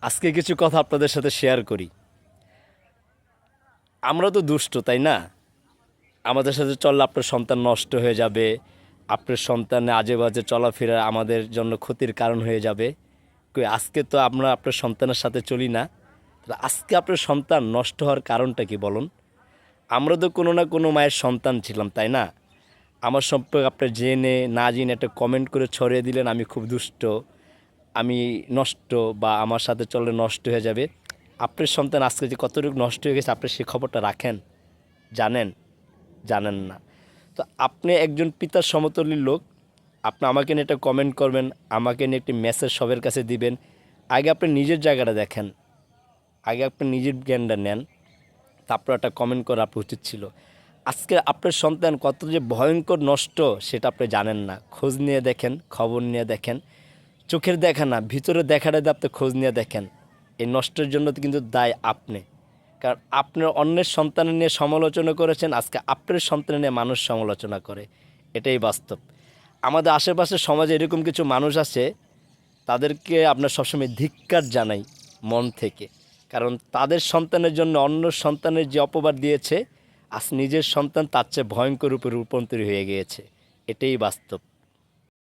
আজকে কিছু কথা আপনাদের সাথে শেয়ার করি। আমরা তো দুষ্ট, তাই না? আমাদের সাথে চললে আপনার সন্তান নষ্ট হয়ে যাবে, আপনার সন্তানে আজে বাজে চলাফেরা আমাদের জন্য ক্ষতির কারণ হয়ে যাবে। কই আজকে তো আমরা আপনার সন্তানের সাথে চলি না। তাহলে আজকে আপনার সন্তান নষ্ট হওয়ার কারণটা কি বলুন? আমরা তো কোনো না কোনো মায়ের সন্তান ছিলাম, তাই না? আমার সম্পর্কে আপনি জেনে না জেনে একটা কমেন্ট করে ছড়িয়ে দিলেন আমি খুব দুষ্ট, আমি নষ্ট, বা আমার সাথে চললে নষ্ট হয়ে যাবে। আপনার সন্তান আজকে যে কতটুকু নষ্ট হয়ে গেছে আপনি সে খবরটা রাখেন? জানেন? জানেন না। তো আপনি একজন পিতার সমতুল্য লোক, আপনি আমাকে নিয়ে একটা কমেন্ট করবেন, আমাকে নিয়ে একটি মেসেজ সবার কাছে দিবেন। আগে আপনি নিজের জায়গাটা দেখেন, আগে আপনি নিজের জ্ঞানটা নেন, তারপর একটা কমেন্ট করা আপনার উচিত ছিল। আজকে আপনার সন্তান কত যে ভয়ঙ্কর নষ্ট সেটা আপনি জানেন না। খোঁজ নিয়ে দেখেন, খবর নিয়ে দেখেন। চোখের দেখা না, ভিতরে দেখাটা দিয়ে আপনি খোঁজ নিয়ে দেখেন। এই নষ্টের জন্য তো কিন্তু দায় আপনি। কারণ আপনার অন্যের সন্তান নিয়ে সমালোচনা করেছেন, আজকে আপনার সন্তান নিয়ে মানুষ সমালোচনা করে। এটাই বাস্তব। আমাদের আশেপাশে সমাজে এরকম কিছু মানুষ আছে, তাদেরকে আপনার সবসময় ধিক্কার জানাই মন থেকে। কারণ তাদের সন্তানের জন্য অন্য সন্তানের যে অপবাদ দিয়েছে, আজ নিজের সন্তান তার চেয়ে ভয়ঙ্কর রূপে রূপান্তরী হয়ে গিয়েছে। এটাই বাস্তব।